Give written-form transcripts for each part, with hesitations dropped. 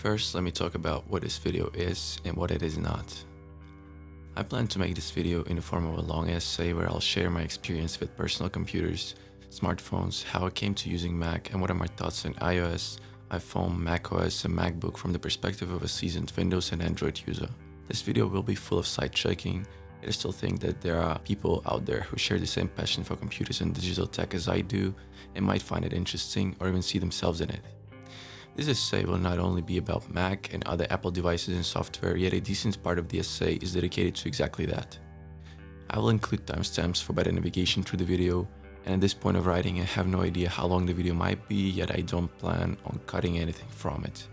First, let me talk about what this video is and what it is not. I plan to make this video in the form of a long essay where I'll share my experience with personal computers, smartphones, how I came to using Mac, and what are my thoughts on iOS, iPhone, macOS, and MacBook from the perspective of a seasoned Windows and Android user. This video will be full of side-checking, yet I still think that there are people out there who share the same passion for computers and digital tech as I do and might find it interesting or even see themselves in it. This essay will not only be about Mac and other Apple devices and software, yet a decent part of the essay is dedicated to exactly that. I will include timestamps for better navigation through the video, and at this point of writing I have no idea how long the video might be, yet I don't plan on cutting anything from it.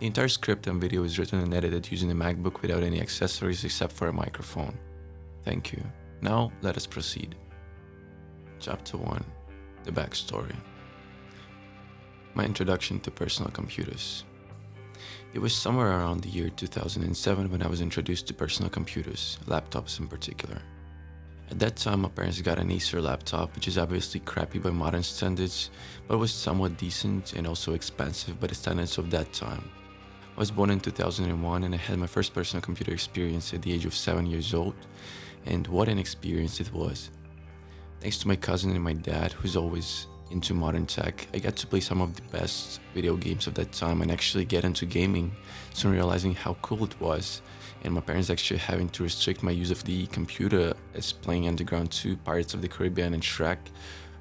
The entire script and video is written and edited using the MacBook without any accessories except for a microphone. Thank you. Now let us proceed. Chapter 1. The backstory. My introduction to personal computers. It was somewhere around the year 2007 when I was introduced to personal computers, laptops in particular. At that time, my parents got an Acer laptop, which is obviously crappy by modern standards, but was somewhat decent and also expensive by the standards of that time. I was born in 2001 and I had my first personal computer experience at the age of 7 years old, and what an experience it was. Thanks to my cousin and my dad, who's always into modern tech, I got to play some of the best video games of that time and actually get into gaming, soon realizing how cool it was, and my parents actually having to restrict my use of the computer as playing Underground 2, Pirates of the Caribbean and Shrek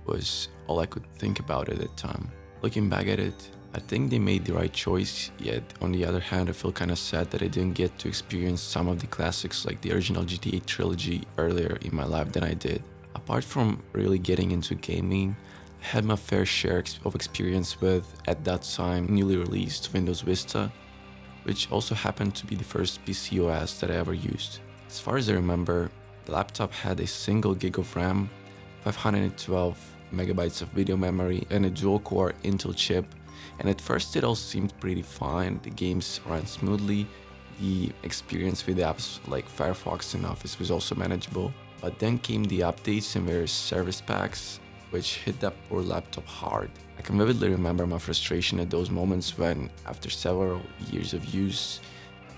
was all I could think about at that time. Looking back at it, I think they made the right choice, yet on the other hand I feel kinda sad that I didn't get to experience some of the classics like the original GTA trilogy earlier in my life than I did. Apart from really getting into gaming, I had my fair share of experience with, at that time, newly released Windows Vista, which also happened to be the first PC OS that I ever used. As far as I remember, the laptop had a single gig of RAM, 512 megabytes of video memory, and a dual-core Intel chip, and at first it all seemed pretty fine. The games ran smoothly, the experience with apps like Firefox and Office was also manageable, but then came the updates and various service packs, which hit that poor laptop hard. I can vividly remember my frustration at those moments when, after several years of use,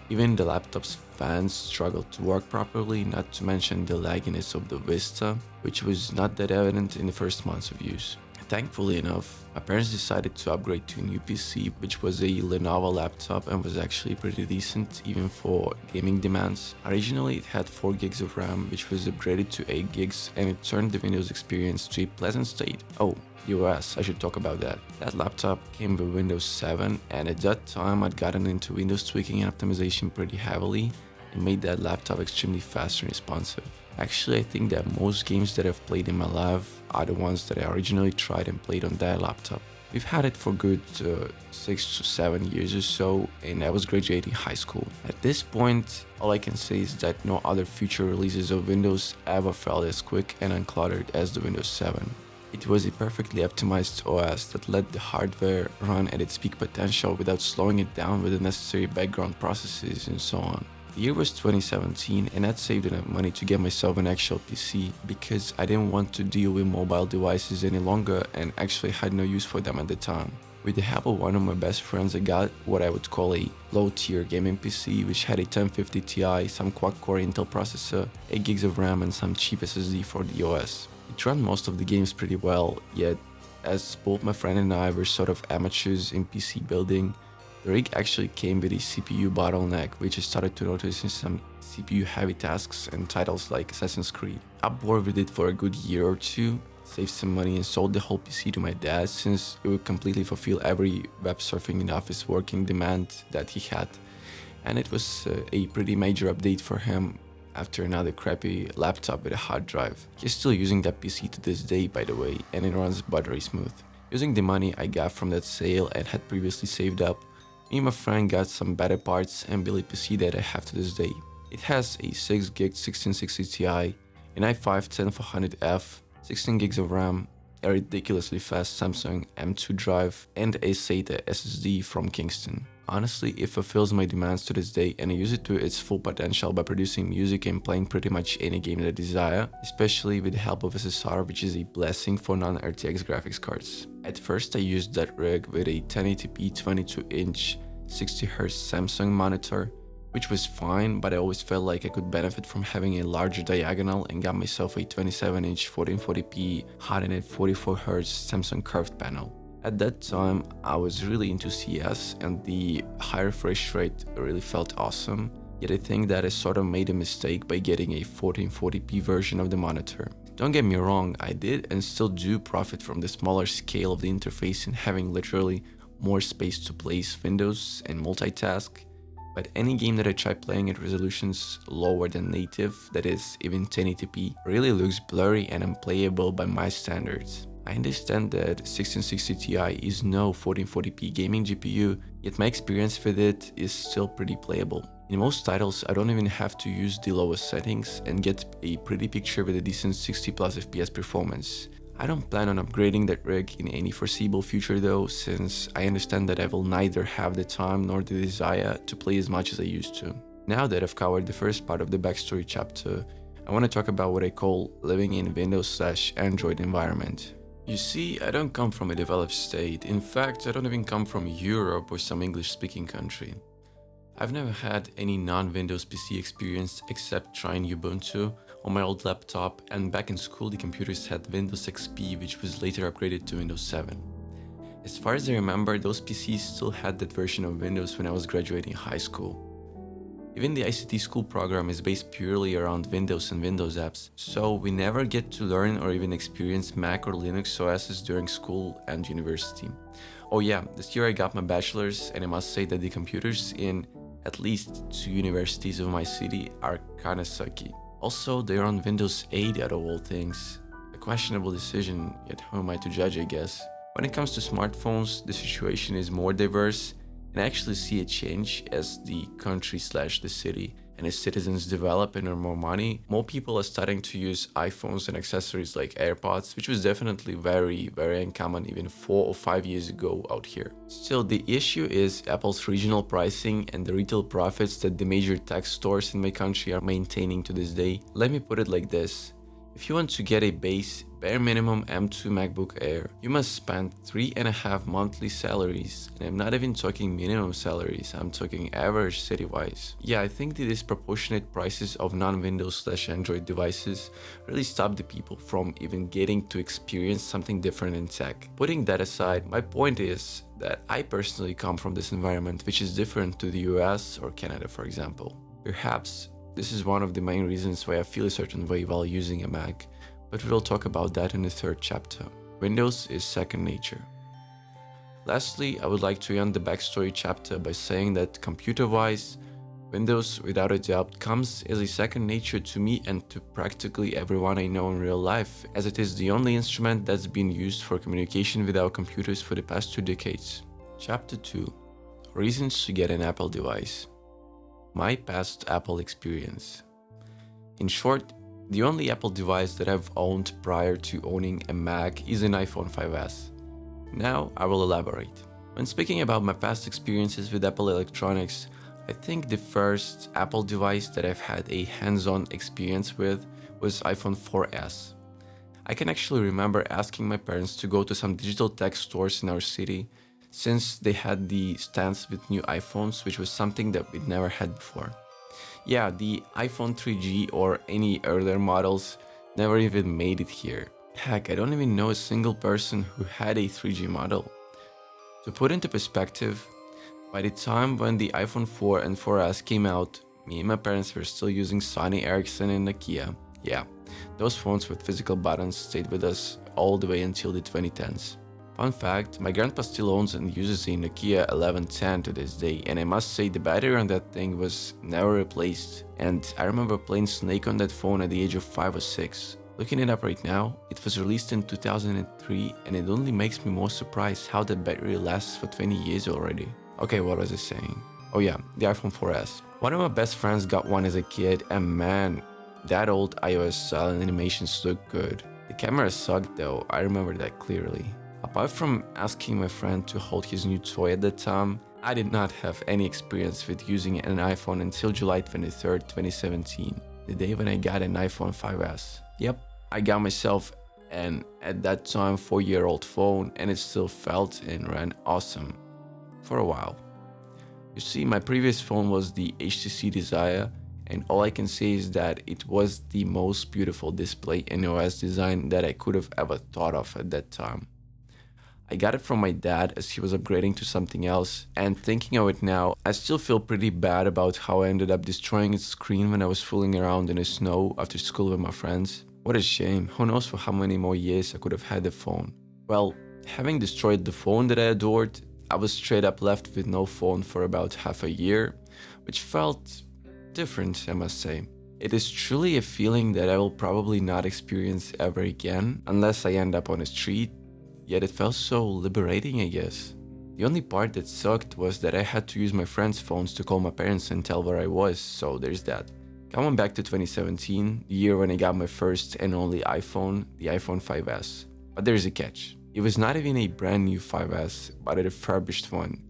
even the laptop's fans struggled to work properly, not to mention the lagginess of the Vista, which was not that evident in the first months of use. Thankfully enough, my parents decided to upgrade to a new PC, which was a Lenovo laptop and was actually pretty decent even for gaming demands. Originally it had 4 gigs of RAM, which was upgraded to 8 gigs, and it turned the Windows experience to a pleasant state. Oh, the OS, I should talk about that. That laptop came with Windows 7, and at that time I'd gotten into Windows tweaking and optimization pretty heavily and made that laptop extremely fast and responsive. Actually, I think that most games that I've played in my life are the ones that I originally tried and played on that laptop. We've had it for good 6 to 7 years or so, and I was graduating high school. At this point, all I can say is that no other future releases of Windows ever felt as quick and uncluttered as the Windows 7. It was a perfectly optimized OS that let the hardware run at its peak potential without slowing it down with the necessary background processes and so on. The year was 2017 and I'd saved enough money to get myself an actual PC because I didn't want to deal with mobile devices any longer and actually had no use for them at the time. With the help of one of my best friends, I got what I would call a low-tier gaming PC, which had a 1050 Ti, some quad-core Intel processor, 8 gigs of RAM and some cheap SSD for the OS. It ran most of the games pretty well, yet as both my friend and I were sort of amateurs in PC building, the rig actually came with a CPU bottleneck, which I started to notice in some CPU heavy tasks and titles like Assassin's Creed. I bored with it for a good year or two, saved some money and sold the whole PC to my dad since it would completely fulfill every web surfing and office working demand that he had. And it was a pretty major update for him after another crappy laptop with a hard drive. He's still using that PC to this day, by the way, and it runs buttery smooth. Using the money I got from that sale and had previously saved up, me and my friend got some better parts and built a PC that I have to this day. It has a 6 gig 1660 Ti, an i5-10400F, 16 gigs of RAM, a ridiculously fast Samsung M2 drive, and a SATA SSD from Kingston. Honestly, it fulfills my demands to this day and I use it to its full potential by producing music and playing pretty much any game that I desire, especially with the help of SSR, which is a blessing for non-RTX graphics cards. At first I used that rig with a 1080p 22-inch 60Hz Samsung monitor, which was fine, but I always felt like I could benefit from having a larger diagonal and got myself a 27-inch 1440p hot and at 44Hz Samsung curved panel. At that time, I was really into CS and the high refresh rate really felt awesome, yet I think that I sort of made a mistake by getting a 1440p version of the monitor. Don't get me wrong, I did and still do profit from the smaller scale of the interface and having literally more space to place windows and multitask, but any game that I try playing at resolutions lower than native, that is even 1080p, really looks blurry and unplayable by my standards. I understand that 1660 Ti is no 1440p gaming GPU, yet my experience with it is still pretty playable. In most titles, I don't even have to use the lowest settings and get a pretty picture with a decent 60+ FPS performance. I don't plan on upgrading that rig in any foreseeable future though, since I understand that I will neither have the time nor the desire to play as much as I used to. Now that I've covered the first part of the backstory chapter, I want to talk about what I call living in Windows/Android environment. You see, I don't come from a developed state. In fact, I don't even come from Europe or some English-speaking country. I've never had any non-Windows PC experience except trying Ubuntu on my old laptop, and back in school the computers had Windows XP, which was later upgraded to Windows 7. As far as I remember, those PCs still had that version of Windows when I was graduating high school. Even the ICT school program is based purely around Windows and Windows apps, so we never get to learn or even experience Mac or Linux OSs during school and university. Oh yeah, this year I got my bachelor's, and I must say that the computers in at least 2 universities of my city are kinda sucky. Also, they're on Windows 8 out of all things. A questionable decision, yet who am I to judge, I guess. When it comes to smartphones, the situation is more diverse, and I actually see a change as the country/the city and its citizens develop and earn more money. More people are starting to use iPhones and accessories like AirPods, which was definitely very uncommon even 4 or 5 years ago out here. Still, the issue is Apple's regional pricing and the retail profits that the major tech stores in my country are maintaining to this day. Let me put it like this. If you want to get a base, bare minimum M2 MacBook Air, you must spend 3.5 monthly salaries, and I'm not even talking minimum salaries, I'm talking average city-wise. Yeah, I think the disproportionate prices of non-Windows/Android devices really stop the people from even getting to experience something different in tech. Putting that aside, my point is that I personally come from this environment which is different to the US or Canada, for example. Perhaps this is one of the main reasons why I feel a certain way while using a Mac, but we'll talk about that in the third chapter. Windows is second nature. Lastly, I would like to end the backstory chapter by saying that computer-wise, Windows without a doubt comes as a second nature to me and to practically everyone I know in real life, as it is the only instrument that's been used for communication with our computers for the past 2 decades. Chapter 2. Reasons to get an Apple device. My past Apple experience. In short, the only Apple device that I've owned prior to owning a Mac is an iPhone 5S. Now I will elaborate. When speaking about my past experiences with Apple electronics, I think the first Apple device that I've had a hands-on experience with was iPhone 4S. I can actually remember asking my parents to go to some digital tech stores in our city, since they had the stands with new iPhones, which was something that we'd never had before. Yeah, the iPhone 3G or any earlier models never even made it here. Heck, I don't even know a single person who had a 3G model. To put into perspective, by the time when the iPhone 4 and 4S came out, me and my parents were still using Sony Ericsson and Nokia. Yeah, those phones with physical buttons stayed with us all the way until the 2010s. Fun fact, my grandpa still owns and uses a Nokia 1110 to this day, and I must say the battery on that thing was never replaced, and I remember playing Snake on that phone at the age of 5 or 6. Looking it up right now, it was released in 2003, and it only makes me more surprised how that battery lasts for 20 years already. Okay, what was I saying? Oh yeah, the iPhone 4S. One of my best friends got one as a kid, and man, that old iOS silent animations look good. The camera sucked though, I remember that clearly. Apart from asking my friend to hold his new toy at that time, I did not have any experience with using an iPhone until July 23rd, 2017, the day when I got an iPhone 5S. Yep, I got myself an, at that time, 4-year-old phone, and it still felt and ran awesome. For a while. You see, my previous phone was the HTC Desire, and all I can say is that it was the most beautiful display and OS design that I could have ever thought of at that time. I got it from my dad as he was upgrading to something else, and thinking of it now, I still feel pretty bad about how I ended up destroying its screen when I was fooling around in the snow after school with my friends. What a shame, who knows for how many more years I could have had the phone. Well, having destroyed the phone that I adored, I was straight up left with no phone for about half a year, which felt different, I must say. It is truly a feeling that I will probably not experience ever again, unless I end up on a street. Yet it felt so liberating, I guess. The only part that sucked was that I had to use my friends' phones to call my parents and tell where I was, so there's that. Coming back to 2017, the year when I got my first and only iPhone, the iPhone 5S. But there's a catch. It was not even a brand new 5S, but a refurbished one,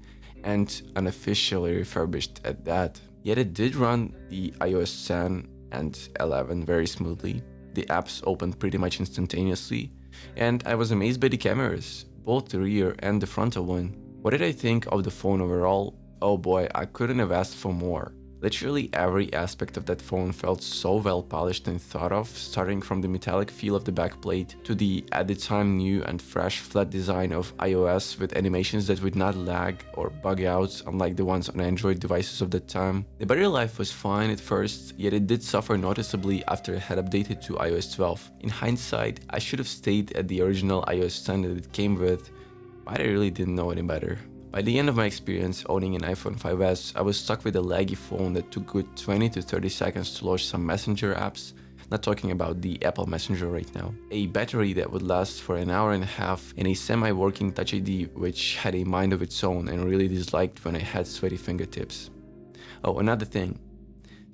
and unofficially refurbished at that. Yet it did run the iOS 10 and 11 very smoothly. The apps opened pretty much instantaneously, and I was amazed by the cameras, both the rear and the frontal one. What did I think of the phone overall? Oh boy, I couldn't have asked for more. Literally every aspect of that phone felt so well polished and thought of, starting from the metallic feel of the backplate to the at the time new and fresh flat design of iOS with animations that would not lag or bug out unlike the ones on Android devices of that time. The battery life was fine at first, yet it did suffer noticeably after it had updated to iOS 12. In hindsight, I should have stayed at the original iOS 10 that it came with, but I really didn't know any better. By the end of my experience owning an iPhone 5S, I was stuck with a laggy phone that took good 20 to 30 seconds to launch some messenger apps, not talking about the Apple Messenger right now, a battery that would last for an hour and a half, and a semi-working Touch ID which had a mind of its own and really disliked when I had sweaty fingertips. Oh, another thing.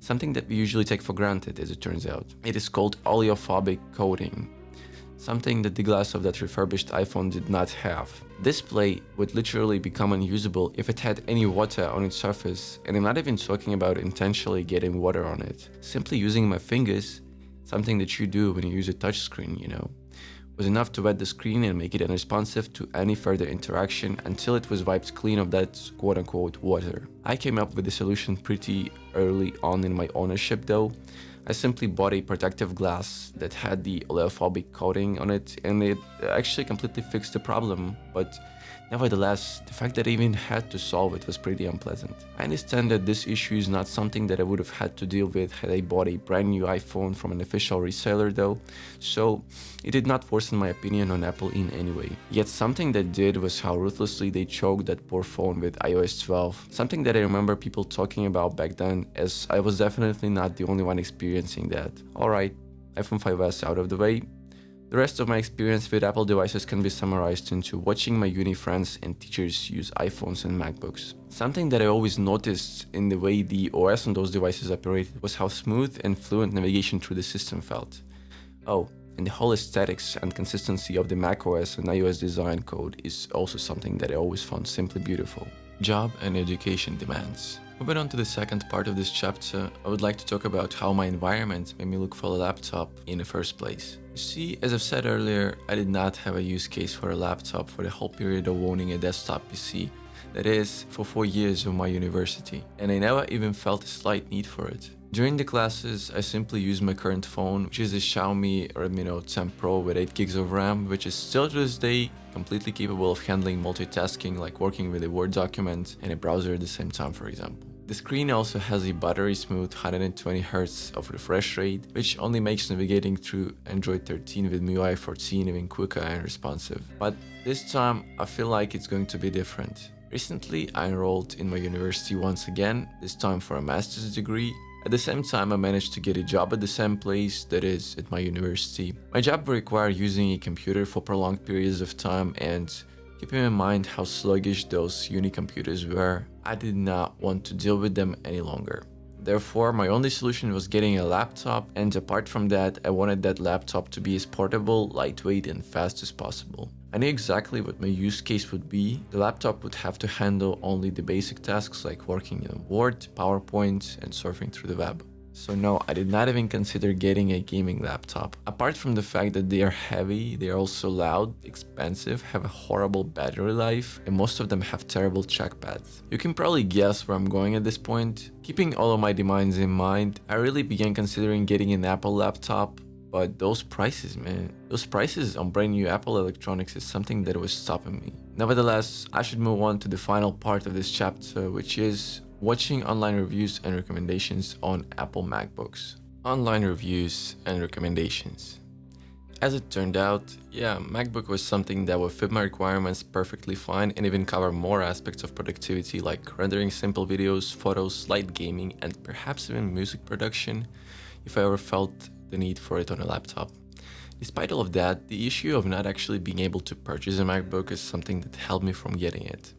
Something that we usually take for granted, as it turns out. It is called oleophobic coating. Something that the glass of that refurbished iPhone did not have. Display would literally become unusable if it had any water on its surface, and I'm not even talking about intentionally getting water on it. Simply using my fingers, something that you do when you use a touchscreen, was enough to wet the screen and make it unresponsive to any further interaction until it was wiped clean of that quote-unquote water. I came up with the solution pretty early on in my ownership though. I simply bought a protective glass that had the oleophobic coating on it, and it actually completely fixed the problem, but nevertheless, the fact that I even had to solve it was pretty unpleasant. I understand that this issue is not something that I would have had to deal with had I bought a brand new iPhone from an official reseller though, so it did not worsen my opinion on Apple in any way. Yet something that did was how ruthlessly they choked that poor phone with iOS 12, something that I remember people talking about back then, as I was definitely not the only one experiencing that. Alright, iPhone 5S out of the way. The rest of my experience with Apple devices can be summarized into watching my uni friends and teachers use iPhones and MacBooks. Something that I always noticed in the way the OS on those devices operated was how smooth and fluent navigation through the system felt. Oh, and the whole aesthetics and consistency of the macOS and iOS design code is also something that I always found simply beautiful. Job and education demands. Moving on to the second part of this chapter, I would like to talk about how my environment made me look for a laptop in the first place. You see, as I've said earlier, I did not have a use case for a laptop for the whole period of owning a desktop PC, that is, for 4 years of my university, and I never even felt a slight need for it. During the classes, I simply used my current phone, which is a Xiaomi Redmi Note 10 Pro with 8 gigs of RAM, which is still to this day completely capable of handling multitasking like working with a Word document and a browser at the same time, for example. The screen also has a buttery smooth 120Hz of refresh rate, which only makes navigating through Android 13 with MIUI 14 even quicker and responsive. But this time, I feel like it's going to be different. Recently, I enrolled in my university once again, this time for a master's degree. At the same time, I managed to get a job at the same place, that is, at my university. My job required using a computer for prolonged periods of time, and keeping in mind how sluggish those uni computers were, I did not want to deal with them any longer. Therefore, my only solution was getting a laptop, and apart from that, I wanted that laptop to be as portable, lightweight, and fast as possible. I knew exactly what my use case would be. The laptop would have to handle only the basic tasks like working in Word, PowerPoint, and surfing through the web. So no, I did not even consider getting a gaming laptop. Apart from the fact that they are heavy, they are also loud, expensive, have a horrible battery life, and most of them have terrible trackpads. You can probably guess where I'm going at this point. Keeping all of my demands in mind, I really began considering getting an Apple laptop, but those prices, man, those prices on brand new Apple electronics is something that was stopping me. Nevertheless, I should move on to the final part of this chapter, which is watching online reviews and recommendations on Apple MacBooks. Online reviews and recommendations. As it turned out, yeah, MacBook was something that would fit my requirements perfectly fine and even cover more aspects of productivity like rendering simple videos, photos, light gaming, and perhaps even music production if I ever felt the need for it on a laptop. Despite all of that, the issue of not actually being able to purchase a MacBook is something that held me from getting it.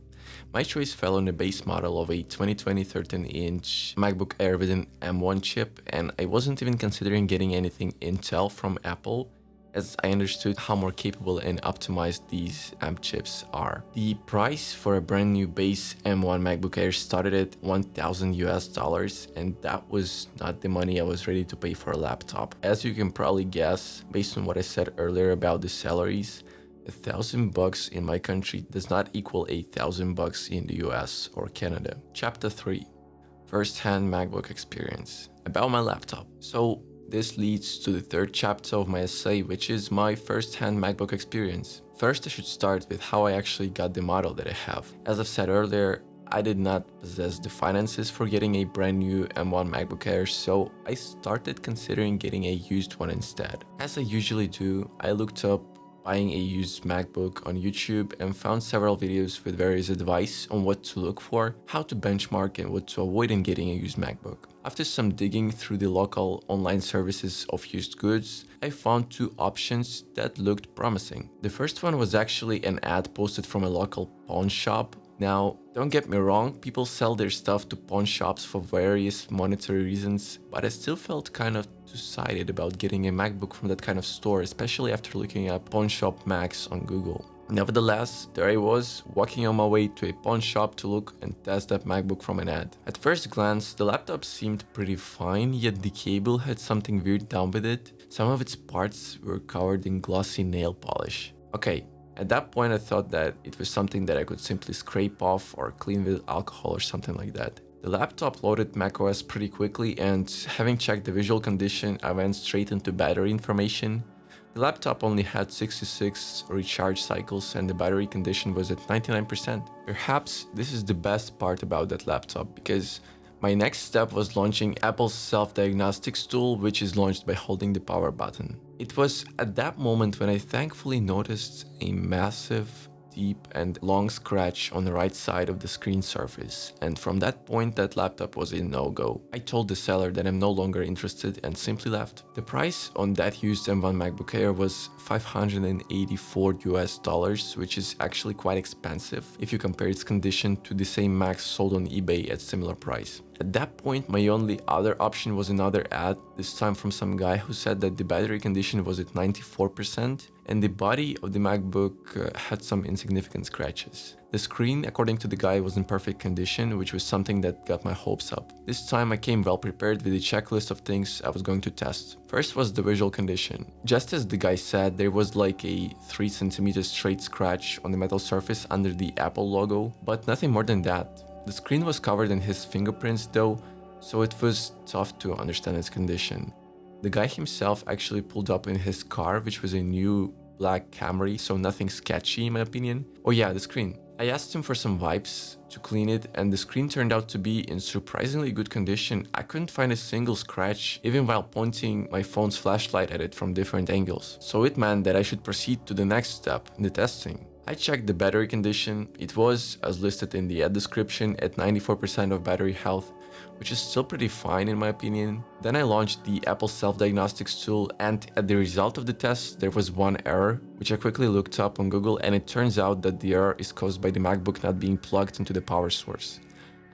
My choice fell on the base model of a 2020 13-inch MacBook Air with an M1 chip, and I wasn't even considering getting anything Intel from Apple, as I understood how more capable and optimized these AMP chips are. The price for a brand new base M1 MacBook Air started at $1,000 US, and that was not the money I was ready to pay for a laptop. As you can probably guess, based on what I said earlier about the salaries, $1,000 in my country does not equal $1,000 in the US or Canada. Chapter 3. First-hand MacBook experience. About my laptop. So this leads to the third chapter of my essay, which is my first-hand MacBook experience. First, I should start with how I actually got the model that I have. As I've said earlier, I did not possess the finances for getting a brand new M1 MacBook Air, so I started considering getting a used one instead. As I usually do, I looked up buying a used MacBook on YouTube and found several videos with various advice on what to look for, how to benchmark, and what to avoid in getting a used MacBook. After some digging through the local online services of used goods, I found two options that looked promising. The first one was actually an ad posted from a local pawn shop. Now, don't get me wrong, people sell their stuff to pawn shops for various monetary reasons, but I still felt kind of two-sided about getting a MacBook from that kind of store, especially after looking at pawn shop Macs on Google. Nevertheless, there I was, walking on my way to a pawn shop to look and test that MacBook from an ad. At first glance, the laptop seemed pretty fine, yet the cable had something weird down with it. Some of its parts were covered in glossy nail polish. Okay. At that point, I thought that it was something that I could simply scrape off or clean with alcohol or something like that. The laptop loaded macOS pretty quickly, and having checked the visual condition, I went straight into battery information. The laptop only had 66 recharge cycles and the battery condition was at 99%. Perhaps this is the best part about that laptop, because my next step was launching Apple's self-diagnostics tool, which is launched by holding the power button. It was at that moment when I thankfully noticed a massive, deep and long scratch on the right side of the screen surface, and from that point that laptop was a no-go. I told the seller that I'm no longer interested and simply left. The price on that used M1 MacBook Air was $584 US, which is actually quite expensive if you compare its condition to the same Macs sold on eBay at similar price. At that point, my only other option was another ad, this time from some guy who said that the battery condition was at 94% and the body of the MacBook had some insignificant scratches. The screen, according to the guy, was in perfect condition, which was something that got my hopes up. This time I came well prepared with a checklist of things I was going to test. First was the visual condition. Just as the guy said, there was like a 3 cm straight scratch on the metal surface under the Apple logo, but nothing more than that. The screen was covered in his fingerprints though, so it was tough to understand its condition. The guy himself actually pulled up in his car, which was a new black Camry, so nothing sketchy in my opinion. Oh yeah, the screen. I asked him for some wipes to clean it, and the screen turned out to be in surprisingly good condition. I couldn't find a single scratch, even while pointing my phone's flashlight at it from different angles. So it meant that I should proceed to the next step in the testing. I checked the battery condition. It was, as listed in the ad description, at 94% of battery health, which is still pretty fine in my opinion. Then I launched the Apple self-diagnostics tool, and at the result of the test, there was one error, which I quickly looked up on Google, and it turns out that the error is caused by the MacBook not being plugged into the power source.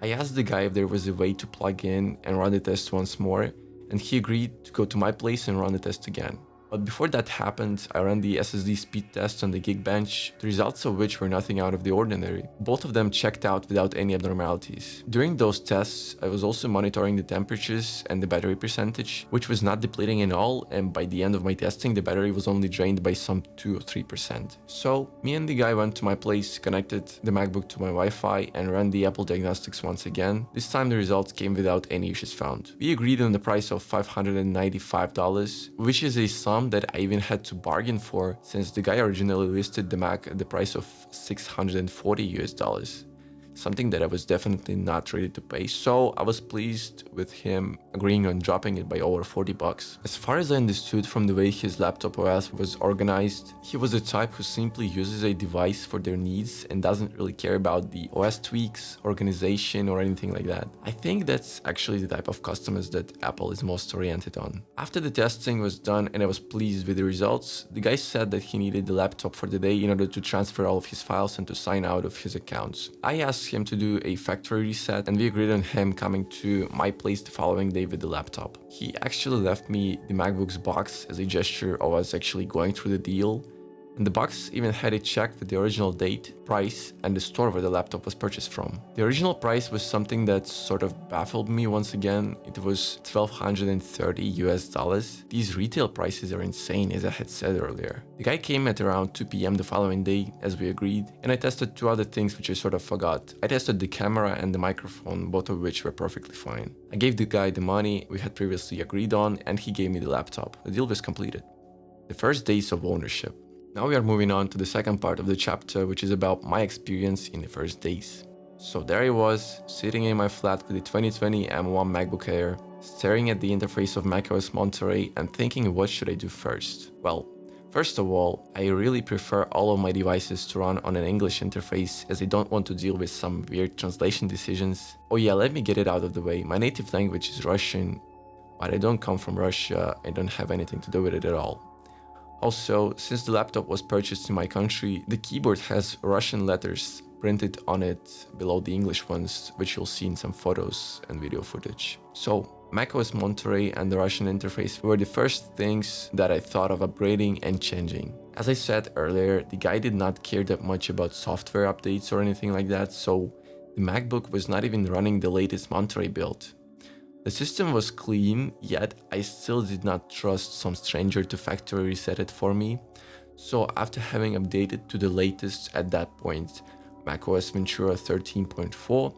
I asked the guy if there was a way to plug in and run the test once more, and he agreed to go to my place and run the test again. But before that happened, I ran the SSD speed test on the Geekbench, the results of which were nothing out of the ordinary. Both of them checked out without any abnormalities. During those tests, I was also monitoring the temperatures and the battery percentage, which was not depleting at all, and by the end of my testing, the battery was only drained by some 2 or 3%. So, me and the guy went to my place, connected the MacBook to my Wi-Fi, and ran the Apple diagnostics once again. This time the results came without any issues found. We agreed on the price of $595, which is a sum that I even had to bargain for, since the guy originally listed the Mac at the price of $640, something that I was definitely not ready to pay, so I was pleased with him agreeing on dropping it by over $40. As far as I understood from the way his laptop OS was organized, he was the type who simply uses a device for their needs and doesn't really care about the OS tweaks, organization, or anything like that. I think that's actually the type of customers that Apple is most oriented on. After the testing was done and I was pleased with the results, the guy said that he needed the laptop for the day in order to transfer all of his files and to sign out of his accounts. I asked him to do a factory reset, and we agreed on him coming to my place the following day with the laptop. He actually left me the MacBook's box as a gesture of us actually going through the deal, and the box even had it checked with the original date, price, and the store where the laptop was purchased from. The original price was something that sort of baffled me once again. It was $1,230. These retail prices are insane, as I had said earlier. The guy came at around 2 p.m. the following day, as we agreed, and I tested 2 other things which I sort of forgot. I tested the camera and the microphone, both of which were perfectly fine. I gave the guy the money we had previously agreed on, and he gave me the laptop. The deal was completed. The first days of ownership. Now we are moving on to the second part of the chapter, which is about my experience in the first days. So there I was, sitting in my flat with the 2020 M1 MacBook Air, staring at the interface of macOS Monterey and thinking, what should I do first? Well, first of all, I really prefer all of my devices to run on an English interface, as I don't want to deal with some weird translation decisions. Oh yeah, let me get it out of the way. My native language is Russian, but I don't come from Russia. I don't have anything to do with it at all. Also, since the laptop was purchased in my country, the keyboard has Russian letters printed on it below the English ones, which you'll see in some photos and video footage. So, macOS Monterey and the Russian interface were the first things that I thought of upgrading and changing. As I said earlier, the guy did not care that much about software updates or anything like that, so the MacBook was not even running the latest Monterey build. The system was clean, yet I still did not trust some stranger to factory reset it for me. So after having updated to the latest at that point, macOS Ventura 13.4,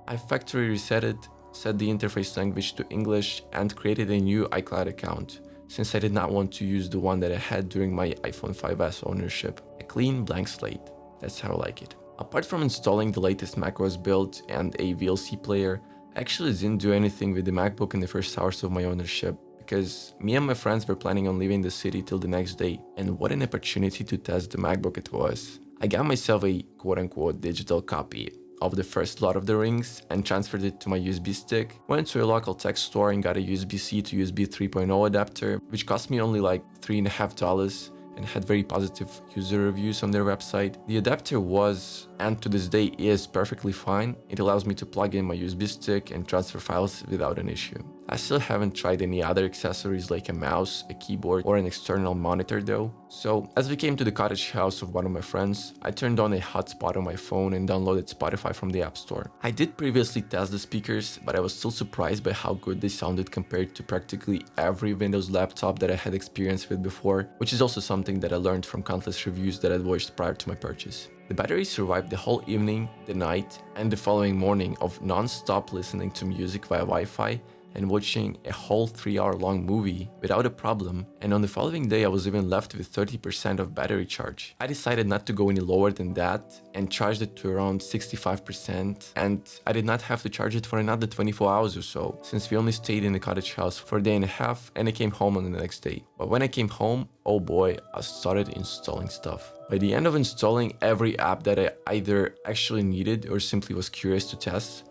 I factory reset it, set the interface language to English, and created a new iCloud account, since I did not want to use the one that I had during my iPhone 5S ownership. A clean blank slate. That's how I like it. Apart from installing the latest macOS build and a VLC player, I actually didn't do anything with the MacBook in the first hours of my ownership, because me and my friends were planning on leaving the city till the next day, and what an opportunity to test the MacBook it was. I got myself a quote-unquote digital copy of the first lot of the rings and transferred it to my USB stick, went to a local tech store and got a USB-C to USB 3.0 adapter, which cost me only like $3.50 and had very positive user reviews on their website. The adapter was, and to this day is, perfectly fine. It allows me to plug in my USB stick and transfer files without an issue. I still haven't tried any other accessories like a mouse, a keyboard, or an external monitor though. So, as we came to the cottage house of one of my friends, I turned on a hotspot on my phone and downloaded Spotify from the App Store. I did previously test the speakers, but I was still surprised by how good they sounded compared to practically every Windows laptop that I had experience with before, which is also something that I learned from countless reviews that I'd watched prior to my purchase. The battery survived the whole evening, the night, and the following morning of non-stop listening to music via Wi-Fi and watching a whole 3-hour-long movie without a problem, and on the following day I was even left with 30% of battery charge. I decided not to go any lower than that and charged it to around 65%, and I did not have to charge it for another 24 hours or so, since we only stayed in the cottage house for a day and a half and I came home on the next day. But when I came home, oh boy, I started installing stuff. By the end of installing every app that I either actually needed or simply was curious to test,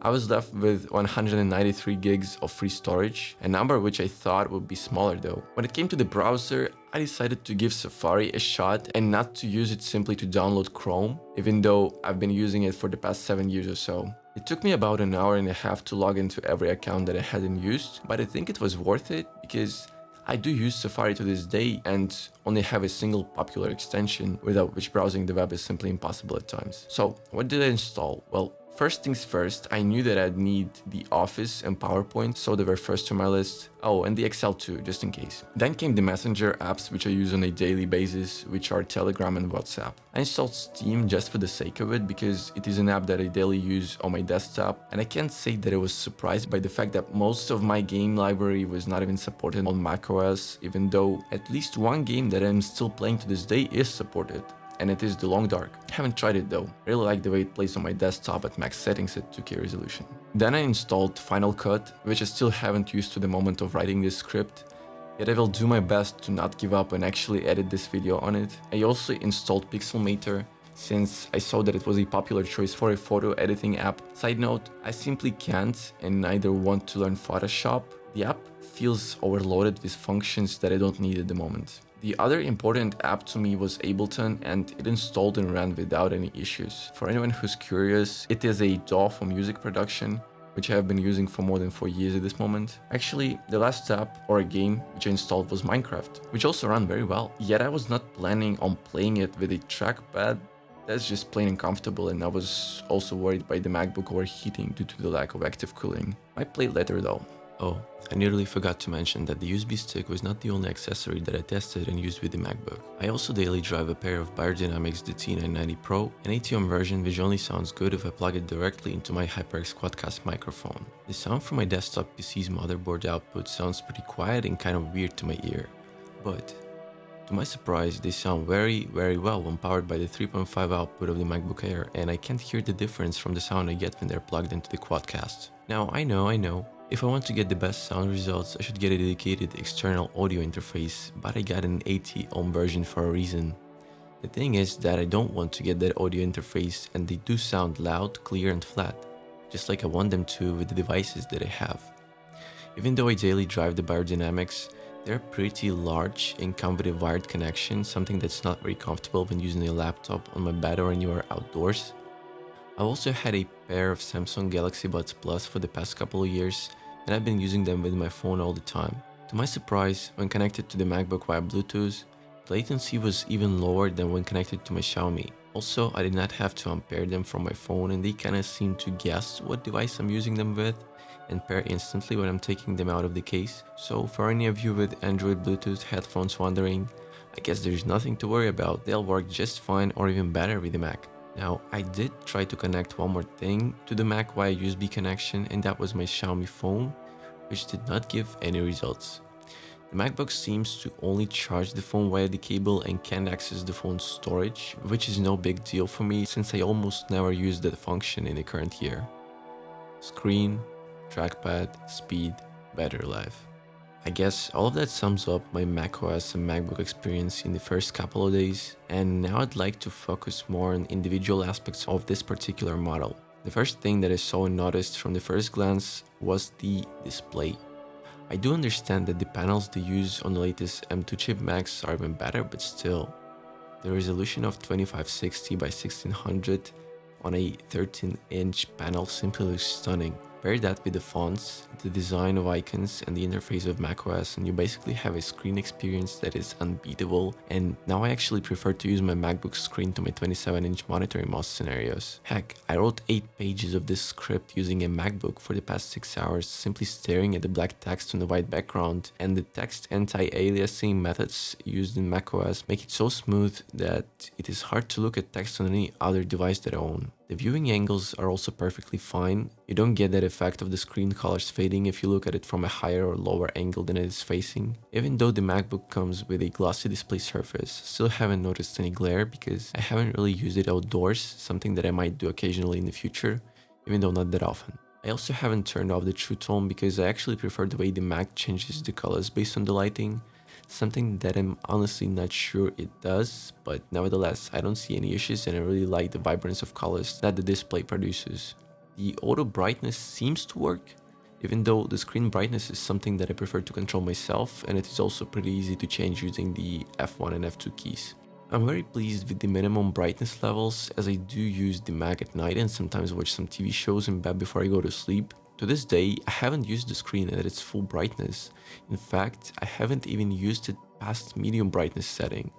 I was left with 193 gigs of free storage, a number which I thought would be smaller though. When it came to the browser, I decided to give Safari a shot and not to use it simply to download Chrome, even though I've been using it for the past 7 years or so. It took me about an hour and a half to log into every account that I hadn't used, but I think it was worth it because I do use Safari to this day and only have a single popular extension without which browsing the web is simply impossible at times. So what did I install? Well, first things first, I knew that I'd need the Office and PowerPoint, so they were first on my list. Oh, and the Excel too, just in case. Then came the Messenger apps, which I use on a daily basis, which are Telegram and WhatsApp. I installed Steam just for the sake of it, because it is an app that I daily use on my desktop, and I can't say that I was surprised by the fact that most of my game library was not even supported on macOS, even though at least one game that I'm still playing to this day is supported, and it is The Long Dark. Haven't tried it though. Really like the way it plays on my desktop at max settings at 2K resolution. Then I installed Final Cut, which I still haven't used to the moment of writing this script, yet I will do my best to not give up and actually edit this video on it. I also installed Pixelmator, since I saw that it was a popular choice for a photo editing app. Side note, I simply can't and neither want to learn Photoshop. The app feels overloaded with functions that I don't need at the moment. The other important app to me was Ableton, and it installed and ran without any issues. For anyone who's curious, it is a DAW for music production, which I have been using for more than 4 years at this moment. Actually, the last app or a game which I installed was Minecraft, which also ran very well. Yet I was not planning on playing it with a trackpad. That's just plain uncomfortable, and I was also worried by the MacBook overheating due to the lack of active cooling. I played later though. Oh, I nearly forgot to mention that the USB stick was not the only accessory that I tested and used with the MacBook. I also daily drive a pair of Beyerdynamics the T990 Pro, an ATM version which only sounds good if I plug it directly into my HyperX Quadcast microphone. The sound from my desktop PC's motherboard output sounds pretty quiet and kind of weird to my ear, but to my surprise, they sound very well when powered by the 3.5 output of the MacBook Air, and I can't hear the difference from the sound I get when they're plugged into the Quadcast. Now, I know, if I want to get the best sound results, I should get a dedicated external audio interface, but I got an 80 ohm version for a reason. The thing is that I don't want to get that audio interface, and they do sound loud, clear and flat, just like I want them to with the devices that I have. Even though I daily drive the Beyerdynamics, they're pretty large and come with a wired connection, something that's not very comfortable when using a laptop on my bed or anywhere outdoors. I've also had a pair of Samsung Galaxy Buds Plus for the past couple of years, and I've been using them with my phone all the time. To my surprise, when connected to the MacBook via Bluetooth, the latency was even lower than when connected to my Xiaomi. Also, I did not have to unpair them from my phone, and they kinda seem to guess what device I'm using them with and pair instantly when I'm taking them out of the case. So for any of you with Android Bluetooth headphones wondering, I guess there's nothing to worry about. They'll work just fine or even better with the Mac. Now, I did try to connect one more thing to the Mac via USB connection, and that was my Xiaomi phone, which did not give any results. The MacBook seems to only charge the phone via the cable and can't access the phone's storage, which is no big deal for me since I almost never use that function in the current year. Screen, trackpad, speed, battery life. I guess all of that sums up my macOS and MacBook experience in the first couple of days, and now I'd like to focus more on individual aspects of this particular model. The first thing that I saw and noticed from the first glance was the display. I do understand that the panels they use on the latest M2 chip Macs are even better, but still, the resolution of 2560 by 1600 on a 13-inch panel simply looks stunning. Pair that with the fonts, the design of icons, and the interface of macOS, and you basically have a screen experience that is unbeatable. And now I actually prefer to use my MacBook screen to my 27-inch monitor in most scenarios. Heck, I wrote 8 pages of this script using a MacBook for the past 6 hours, simply staring at the black text on the white background, and the text anti-aliasing methods used in macOS make it so smooth that it is hard to look at text on any other device that I own. The viewing angles are also perfectly fine. You don't get that effect of the screen colors fading if you look at it from a higher or lower angle than it is facing. Even though the MacBook comes with a glossy display surface, still haven't noticed any glare because I haven't really used it outdoors, something that I might do occasionally in the future, even though not that often. I also haven't turned off the True Tone because I actually prefer the way the Mac changes the colors based on the lighting. Something that I'm honestly not sure it does, but nevertheless I don't see any issues and I really like the vibrance of colors that the display produces. The auto brightness seems to work, even though the screen brightness is something that I prefer to control myself, and it is also pretty easy to change using the F1 and F2 keys. I'm very pleased with the minimum brightness levels, as I do use the Mac at night and sometimes watch some TV shows in bed before I go to sleep. To this day, I haven't used the screen at its full brightness. In fact, I haven't even used it past medium brightness setting.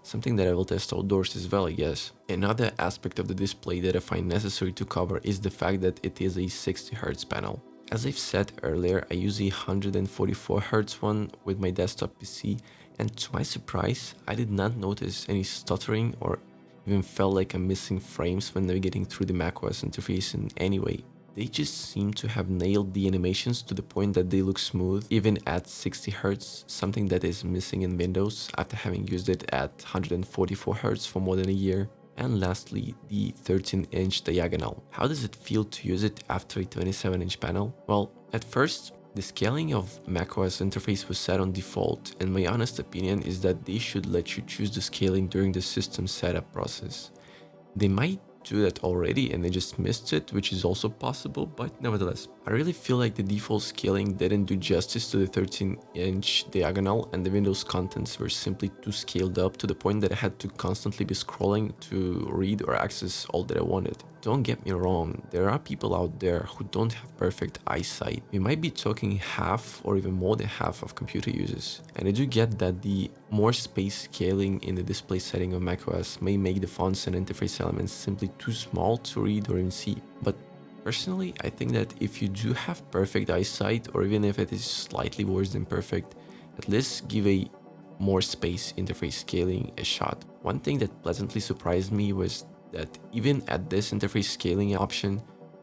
Something that I will test outdoors as well, I guess. Another aspect of the display that I find necessary to cover is the fact that it is a 60Hz panel. As I've said earlier, I use a 144Hz one with my desktop PC, and to my surprise, I did not notice any stuttering or even felt like I'm missing frames when navigating through the macOS interface in any way. They just seem to have nailed the animations to the point that they look smooth even at 60Hz, something that is missing in Windows after having used it at 144Hz for more than a year. And lastly, the 13-inch diagonal. How does it feel to use it after a 27-inch panel? Well, at first, the scaling of macOS interface was set on default, and my honest opinion is that they should let you choose the scaling during the system setup process. They might do that already and they just missed it, which is also possible, but nevertheless, I really feel like the default scaling didn't do justice to the 13-inch diagonal, and the Windows contents were simply too scaled up to the point that I had to constantly be scrolling to read or access all that I wanted. Don't get me wrong, there are people out there who don't have perfect eyesight. We might be talking half or even more than half of computer users, and I do get that the more space scaling in the display setting of macOS may make the fonts and interface elements simply too small to read or even see. But personally, I think that if you do have perfect eyesight, or even if it is slightly worse than perfect, at least give a more space interface scaling a shot. One thing that pleasantly surprised me was that even at this interface scaling option,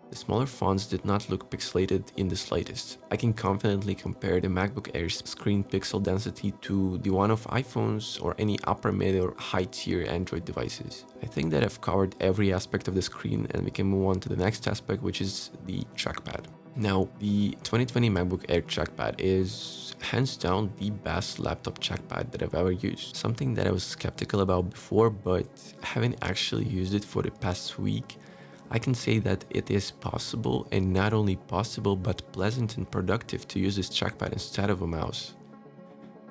the smaller fonts did not look pixelated in the slightest. I can confidently compare the MacBook Air's screen pixel density to the one of iPhones or any upper mid or high tier Android devices. I think that I've covered every aspect of the screen, and we can move on to the next aspect, which is the trackpad. Now, the 2020 MacBook Air trackpad is hands down the best laptop trackpad that I've ever used. Something that I was skeptical about before, but having actually used it for the past week, I can say that it is possible, and not only possible, but pleasant and productive to use this trackpad instead of a mouse.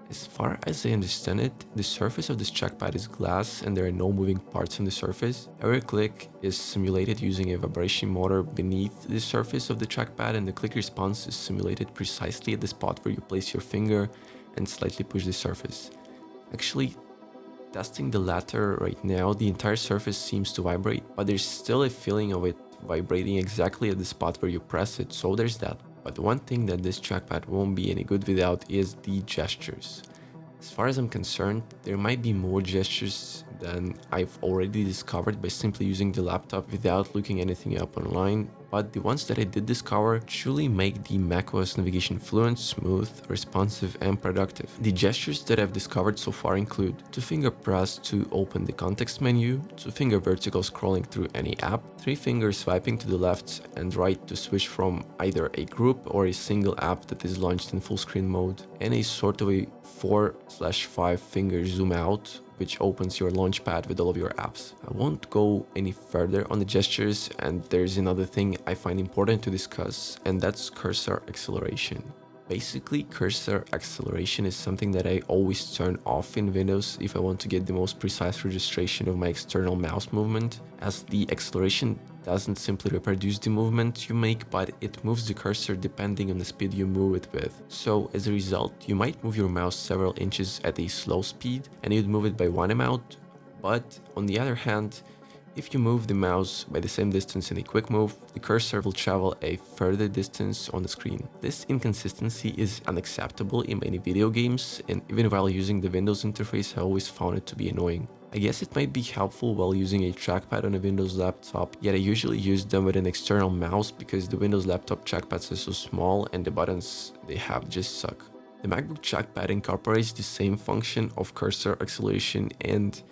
As far as I understand it, the surface of this trackpad is glass and there are no moving parts on the surface. Every click is simulated using a vibration motor beneath the surface of the trackpad, and the click response is simulated precisely at the spot where you place your finger and slightly push the surface. Actually, testing the latter right now, the entire surface seems to vibrate, but there's still a feeling of it vibrating exactly at the spot where you press it, so there's that. But one thing that this trackpad won't be any good without is the gestures. As far as I'm concerned, there might be more gestures than I've already discovered by simply using the laptop without looking anything up online, but the ones that I did discover truly make the macOS navigation fluent, smooth, responsive, and productive. The gestures that I've discovered so far include 2-finger press to open the context menu, 2-finger vertical scrolling through any app, 3-finger swiping to the left and right to switch from either a group or a single app that is launched in full screen mode, and a sort of a 4/5-finger zoom out, which opens your launchpad with all of your apps. I won't go any further on the gestures, and there's another thing I find important to discuss, and that's cursor acceleration. Basically, cursor acceleration is something that I always turn off in Windows if I want to get the most precise registration of my external mouse movement, as the acceleration doesn't simply reproduce the movement you make, but it moves the cursor depending on the speed you move it with. So as a result, you might move your mouse several inches at a slow speed and you'd move it by one amount, but on the other hand, if you move the mouse by the same distance in a quick move, the cursor will travel a further distance on the screen. This inconsistency is unacceptable in many video games, and even while using the Windows interface, I always found it to be annoying. I guess it might be helpful while using a trackpad on a Windows laptop, yet I usually use them with an external mouse because the Windows laptop trackpads are so small and the buttons they have just suck. The MacBook trackpad incorporates the same function of cursor acceleration, and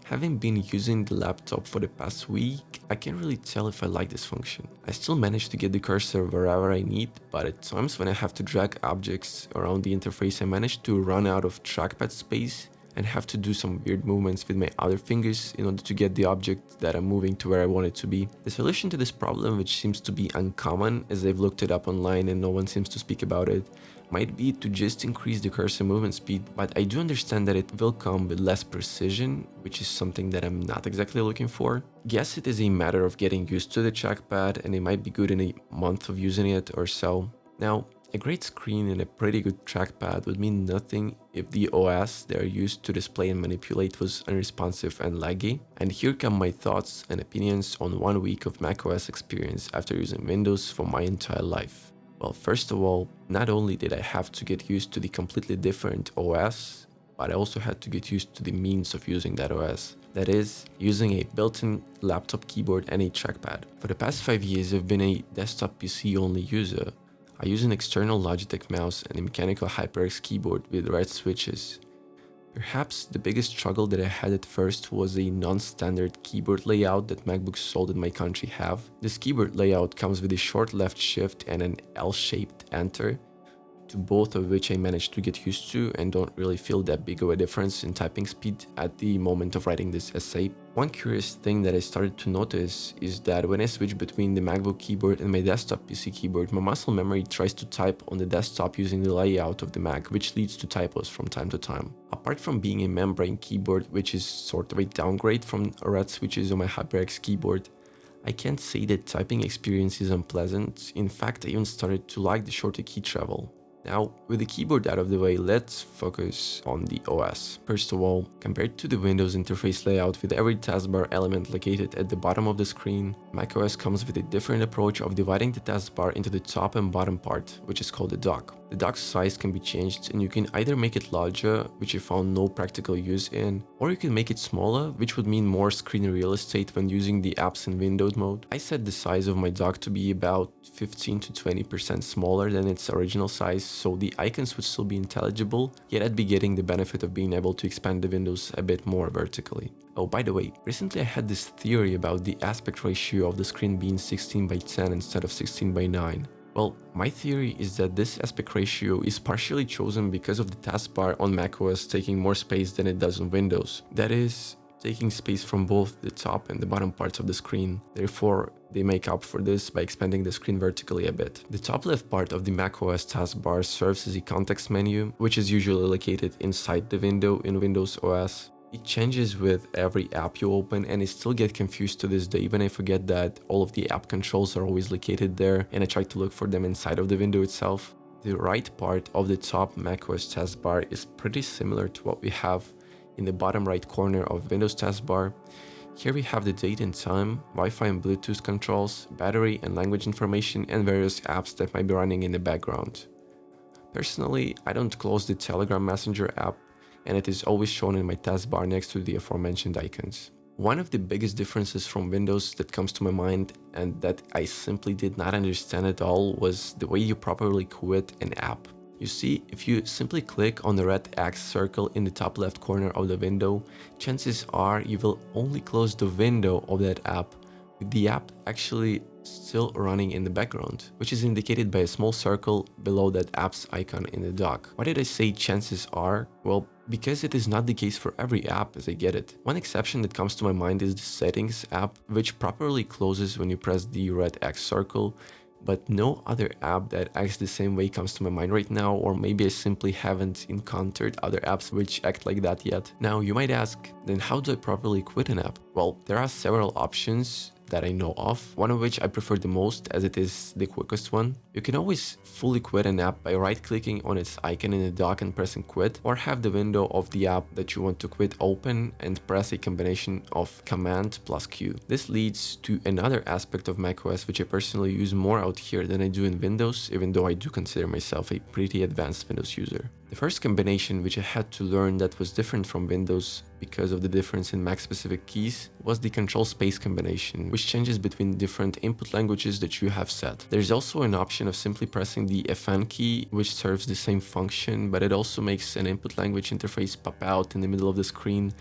having been using the laptop for the past week, I can't really tell if I like this function. I still manage to get the cursor wherever I need, but at times when I have to drag objects around the interface, I manage to run out of trackpad space and have to do some weird movements with my other fingers in order to get the object that I'm moving to where I want it to be. The solution to this problem, which seems to be uncommon as I've looked it up online and no one seems to speak about it, might be to just increase the cursor movement speed, but I do understand that it will come with less precision, which is something that I'm not exactly looking for. Guess it is a matter of getting used to the trackpad, and it might be good in a month of using it or so. Now, a great screen and a pretty good trackpad would mean nothing if the OS they are used to display and manipulate was unresponsive and laggy. And here come my thoughts and opinions on 1 week of macOS experience after using Windows for my entire life. Well, first of all, not only did I have to get used to the completely different OS, but I also had to get used to the means of using that OS. That is, using a built-in laptop keyboard and a trackpad. For the past 5 years, I've been a desktop PC only user. I use an external Logitech mouse and a mechanical HyperX keyboard with red switches. Perhaps the biggest struggle that I had at first was a non-standard keyboard layout that MacBooks sold in my country have. This keyboard layout comes with a short left shift and an L-shaped enter, to both of which I managed to get used to and don't really feel that big of a difference in typing speed at the moment of writing this essay. One curious thing that I started to notice is that when I switch between the MacBook keyboard and my desktop PC keyboard, my muscle memory tries to type on the desktop using the layout of the Mac, which leads to typos from time to time. Apart from being a membrane keyboard, which is sort of a downgrade from red switches on my HyperX keyboard, I can't say that typing experience is unpleasant. In fact, I even started to like the shorter key travel. Now, with the keyboard out of the way, let's focus on the OS. First of all, compared to the Windows interface layout with every taskbar element located at the bottom of the screen, macOS comes with a different approach of dividing the taskbar into the top and bottom part, which is called the dock. The dock's size can be changed, and you can either make it larger, which I found no practical use in, or you can make it smaller, which would mean more screen real estate when using the apps in windowed mode. I set the size of my dock to be about 15 to 20% smaller than its original size, so the icons would still be intelligible, yet I'd be getting the benefit of being able to expand the windows a bit more vertically. Oh, by the way, recently I had this theory about the aspect ratio of the screen being 16 by 10 instead of 16 by 9. Well, my theory is that this aspect ratio is partially chosen because of the taskbar on macOS taking more space than it does on Windows. That is, taking space from both the top and the bottom parts of the screen. Therefore, they make up for this by expanding the screen vertically a bit. The top left part of the macOS taskbar serves as a context menu, which is usually located inside the window in Windows OS. It changes with every app you open, and I still get confused to this day when I forget that all of the app controls are always located there and I try to look for them inside of the window itself. The right part of the top macOS taskbar is pretty similar to what we have in the bottom right corner of Windows taskbar. Here we have the date and time, Wi-Fi and Bluetooth controls, battery and language information, and various apps that might be running in the background. Personally, I don't close the Telegram Messenger app, and it is always shown in my taskbar next to the aforementioned icons. One of the biggest differences from Windows that comes to my mind, and that I simply did not understand at all, was the way you properly quit an app. You see, if you simply click on the red X circle in the top left corner of the window, chances are you will only close the window of that app, with the app actually still running in the background, which is indicated by a small circle below that app's icon in the dock. Why did I say chances are? Well, because it is not the case for every app as I get it. One exception that comes to my mind is the Settings app, which properly closes when you press the red X circle, but no other app that acts the same way comes to my mind right now, or maybe I simply haven't encountered other apps which act like that yet. Now, you might ask, then how do I properly quit an app? Well, there are several options that I know of, one of which I prefer the most as it is the quickest one. You can always fully quit an app by right-clicking on its icon in the dock and pressing quit, or have the window of the app that you want to quit open and press a combination of Command plus Q. This leads to another aspect of macOS which I personally use more out here than I do in Windows, even though I do consider myself a pretty advanced Windows user. The first combination which I had to learn that was different from Windows because of the difference in Mac-specific keys was the control space combination, which changes between different input languages that you have set. There's also an option of simply pressing the FN key, which serves the same function, but it also makes an input language interface pop out in the middle of the screen,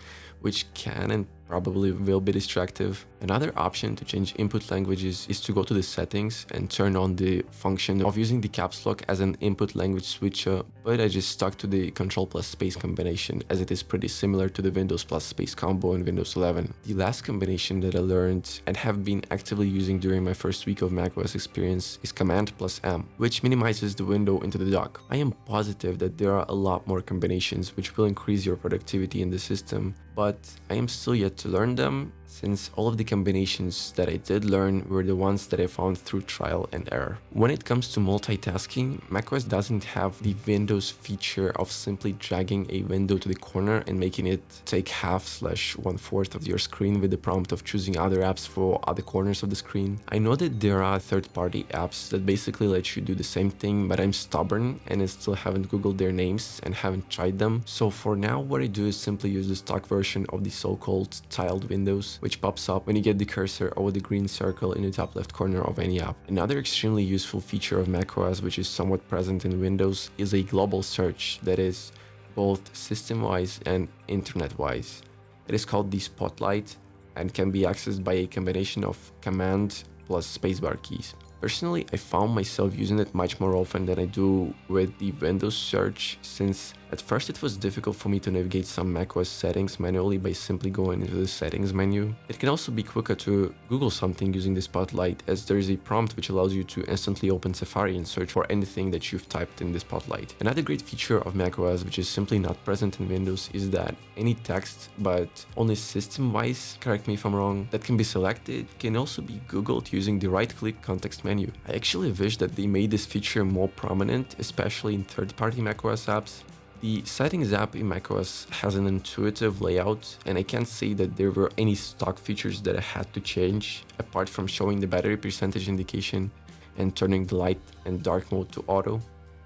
which can and probably will be distractive. Another option to change input languages is to go to the settings and turn on the function of using the caps lock as an input language switcher, but I just stuck to the Control plus space combination as it is pretty similar to the Windows plus space combo in Windows 11. The last combination that I learned and have been actively using during my first week of macOS experience is Command plus M, which minimizes the window into the dock. I am positive that there are a lot more combinations which will increase your productivity in the system, but I am still yet to learn them, since all of the combinations that I did learn were the ones that I found through trial and error. When it comes to multitasking, macOS doesn't have the Windows feature of simply dragging a window to the corner and making it take half/1/4 of your screen with the prompt of choosing other apps for other corners of the screen. I know that there are third-party apps that basically let you do the same thing, but I'm stubborn and I still haven't googled their names and haven't tried them. So for now, what I do is simply use the stock version of the so-called tiled windows, which pops up when you get the cursor over the green circle in the top left corner of any app. Another extremely useful feature of macOS, which is somewhat present in Windows, is a global search that is both system-wise and internet-wise. It is called the Spotlight and can be accessed by a combination of Command plus spacebar keys. Personally, I found myself using it much more often than I do with the Windows search, since at first it was difficult for me to navigate some macOS settings manually by simply going into the settings menu. It can also be quicker to Google something using the Spotlight, as there is a prompt which allows you to instantly open Safari and search for anything that you've typed in the Spotlight. Another great feature of macOS, which is simply not present in Windows, is that any text, but only system-wise, correct me if I'm wrong, that can be selected can also be Googled using the right-click context menu. I actually wish that they made this feature more prominent, especially in third-party macOS apps. The Settings app in macOS has an intuitive layout, and I can't say that there were any stock features that I had to change, apart from showing the battery percentage indication and turning the light and dark mode to auto.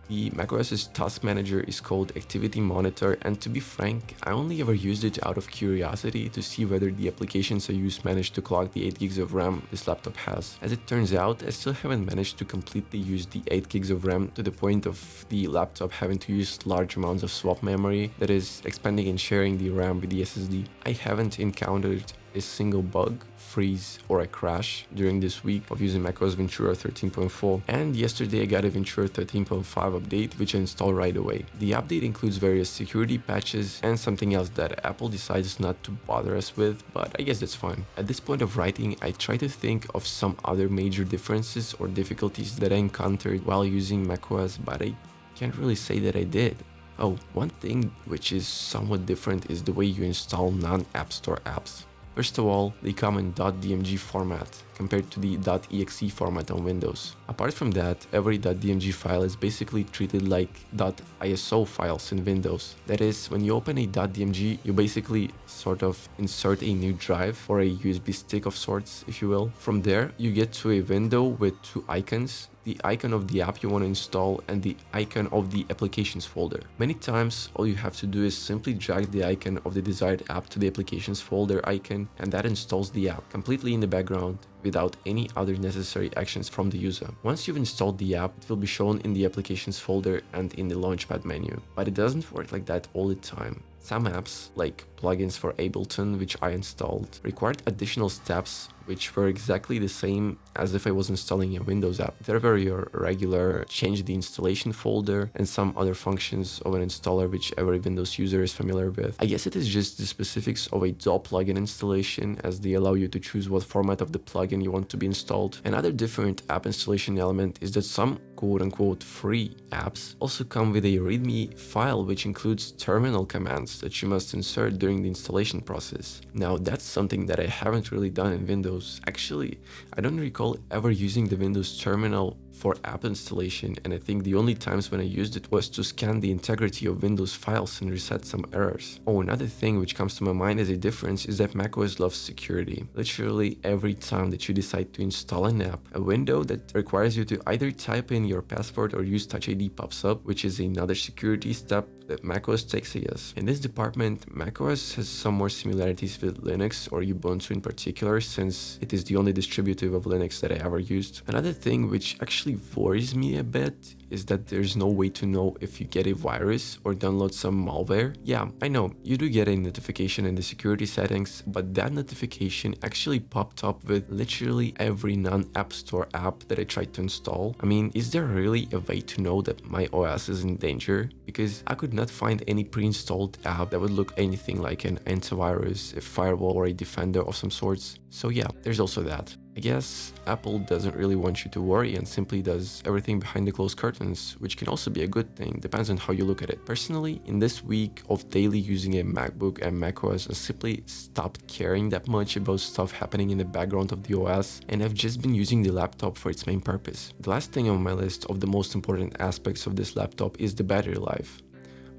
The macOS's task manager is called Activity Monitor, and to be frank, I only ever used it out of curiosity to see whether the applications I use managed to clock the 8 gigs of RAM this laptop has. As it turns out, I still haven't managed to completely use the 8 gigs of RAM to the point of the laptop having to use large amounts of swap memory, that is, expanding and sharing the RAM with the SSD. I haven't encountered a single bug, freeze, or a crash during this week of using macOS Ventura 13.4, and yesterday I got a Ventura 13.5 update which I installed right away. The update includes various security patches and something else that Apple decides not to bother us with, but I guess that's fine. At this point of writing, I try to think of some other major differences or difficulties that I encountered while using macOS, but I can't really say that I did. Oh, one thing which is somewhat different is the way you install non-App Store apps. First of all, they come in .dmg format compared to the .exe format on Windows. Apart from that, every .dmg file is basically treated like .iso files in Windows. That is, when you open a .dmg, you basically sort of insert a new drive or a USB stick of sorts, if you will. From there, you get to a window with two icons: the icon of the app you want to install and the icon of the applications folder. Many times, all you have to do is simply drag the icon of the desired app to the applications folder icon, and that installs the app completely in the background without any other necessary actions from the user. Once you've installed the app, it will be shown in the applications folder and in the launchpad menu. But it doesn't work like that all the time. Some apps, like plugins for Ableton, which I installed, required additional steps which were exactly the same as if I was installing a Windows app. There were your regular change the installation folder and some other functions of an installer which every Windows user is familiar with. I guess it is just the specifics of a DAW plugin installation, as they allow you to choose what format of the plugin you want to be installed. Another different app installation element is that some quote-unquote free apps also come with a README file which includes terminal commands that you must insert during the installation process. Now, that's something that I haven't really done in Windows. Actually, I don't recall ever using the Windows terminal for app installation, and I think the only times when I used it was to scan the integrity of Windows files and reset some errors. Oh, another thing which comes to my mind as a difference is that macOS loves security. Literally every time that you decide to install an app, a window that requires you to either type in your password or use Touch ID pops up, which is another security step that macOS takes as. In this department, macOS has some more similarities with Linux or Ubuntu in particular, since it is the only distributive of Linux that I ever used. Another thing which actually actually worries me a bit is that there's no way to know if you get a virus or download some malware. Yeah, I know, you do get a notification in the security settings, but that notification actually popped up with literally every non-App Store app that I tried to install. I mean, is there really a way to know that my OS is in danger? Because I could not find any pre-installed app that would look anything like an antivirus, a firewall, or a defender of some sorts. So yeah, there's also that. I guess Apple doesn't really want you to worry and simply does everything behind the closed curtains, which can also be a good thing, depends on how you look at it. Personally, in this week of daily using a MacBook and macOS, I simply stopped caring that much about stuff happening in the background of the OS, and I've just been using the laptop for its main purpose. The last thing on my list of the most important aspects of this laptop is the battery life,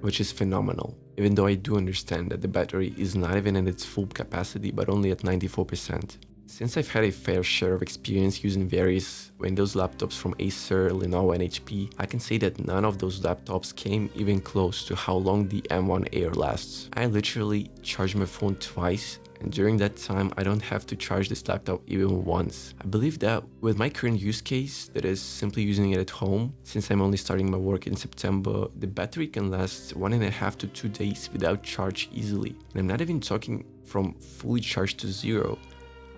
which is phenomenal, even though I do understand that the battery is not even at its full capacity but only at 94%. Since I've had a fair share of experience using various Windows laptops from Acer, Lenovo and HP, I can say that none of those laptops came even close to how long the M1 Air lasts. I literally charged my phone twice, and during that time I don't have to charge this laptop even once. I believe that with my current use case, that is simply using it at home, since I'm only starting my work in September, the battery can last 1.5 to 2 days without charge easily. And I'm not even talking from fully charged to zero.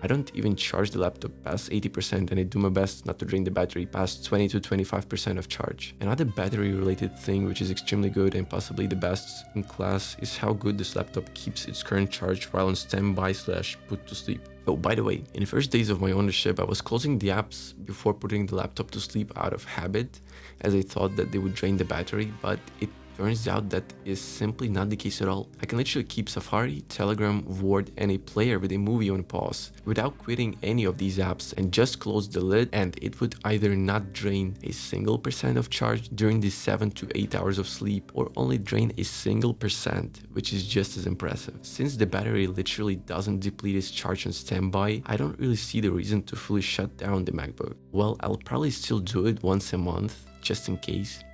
I don't even charge the laptop past 80% and I do my best not to drain the battery past 20 to 25% of charge. Another battery related thing which is extremely good and possibly the best in class is how good this laptop keeps its current charge while on standby / put to sleep. Oh, by the way, in the first days of my ownership, I was closing the apps before putting the laptop to sleep out of habit, as I thought that they would drain the battery, but it turns out that is simply not the case at all. I can literally keep Safari, Telegram, Word, and a player with a movie on pause without quitting any of these apps and just close the lid, and it would either not drain a single percent of charge during the 7 to 8 hours of sleep or only drain a single percent, which is just as impressive. Since the battery literally doesn't deplete its charge on standby, I don't really see the reason to fully shut down the MacBook. Well, I'll probably still do it once a month, just in case.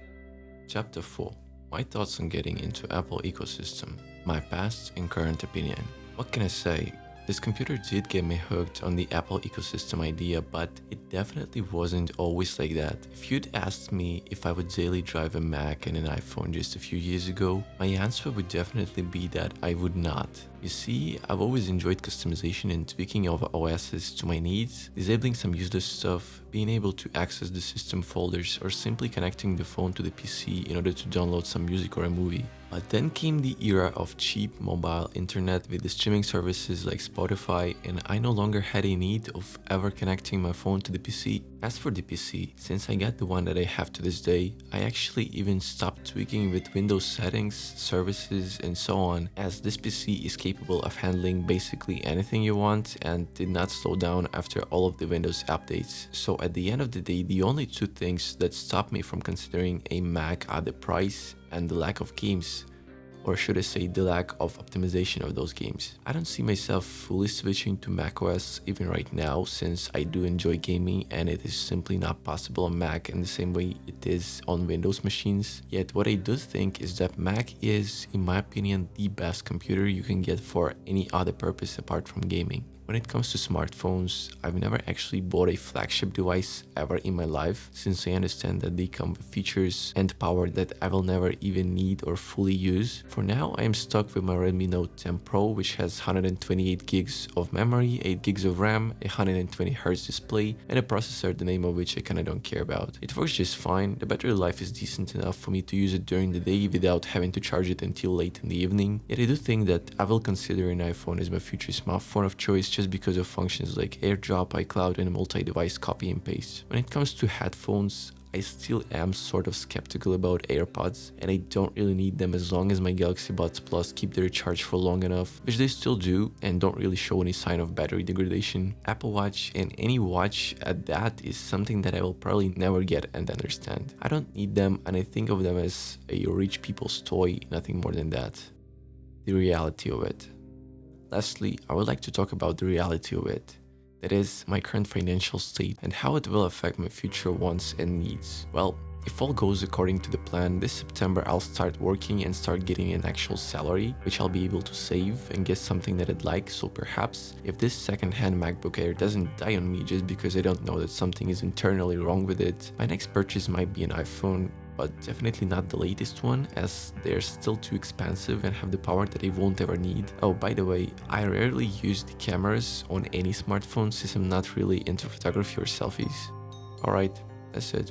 Chapter 4. My thoughts on getting into Apple ecosystem. My past and current opinion. What can I say? This computer did get me hooked on the Apple ecosystem idea, but it definitely wasn't always like that. If you'd asked me if I would daily drive a Mac and an iPhone just a few years ago, my answer would definitely be that I would not. You see, I've always enjoyed customization and tweaking of OSs to my needs, disabling some useless stuff, being able to access the system folders, or simply connecting the phone to the PC in order to download some music or a movie. But then came the era of cheap mobile internet with the streaming services like Spotify, and I no longer had a need of ever connecting my phone to the PC. As for the PC, since I got the one that I have to this day, I actually even stopped tweaking with Windows settings, services, and so on, as this PC is capable of handling basically anything you want and did not slow down after all of the Windows updates. So at the end of the day, the only two things that stopped me from considering a Mac are the price and the lack of games, or should I say the lack of optimization of those games. I don't see myself fully switching to macOS even right now, since I do enjoy gaming and it is simply not possible on Mac in the same way it is on Windows machines. Yet what I do think is that Mac is, in my opinion, the best computer you can get for any other purpose apart from gaming. When it comes to smartphones, I've never actually bought a flagship device ever in my life, since I understand that they come with features and power that I will never even need or fully use. For now, I am stuck with my Redmi Note 10 Pro, which has 128 gigs of memory, 8 gigs of RAM, a 120Hz display, and a processor the name of which I kinda don't care about. It works just fine, the battery life is decent enough for me to use it during the day without having to charge it until late in the evening, yet I do think that I will consider an iPhone as my future smartphone of choice just because of functions like AirDrop, iCloud, and multi-device copy and paste. When it comes to headphones, I still am sort of skeptical about AirPods, and I don't really need them as long as my Galaxy Buds Plus keep their charge for long enough, which they still do and don't really show any sign of battery degradation. Apple Watch, and any watch at that, is something that I will probably never get and understand. I don't need them, and I think of them as a rich people's toy, nothing more than that. The reality of it. Lastly, I would like to talk about the reality of it. That is, my current financial state and how it will affect my future wants and needs. Well, If all goes according to the plan, this September I'll start working and start getting an actual salary, which I'll be able to save and get something that I'd like. So perhaps if this second-hand MacBook Air doesn't die on me just because I don't know that something is internally wrong with it, my next purchase might be an iPhone, but definitely not the latest one, as they're still too expensive and have the power that I won't ever need. Oh, by the way, I rarely use the cameras on any smartphone since I'm not really into photography or selfies. Alright, that's it.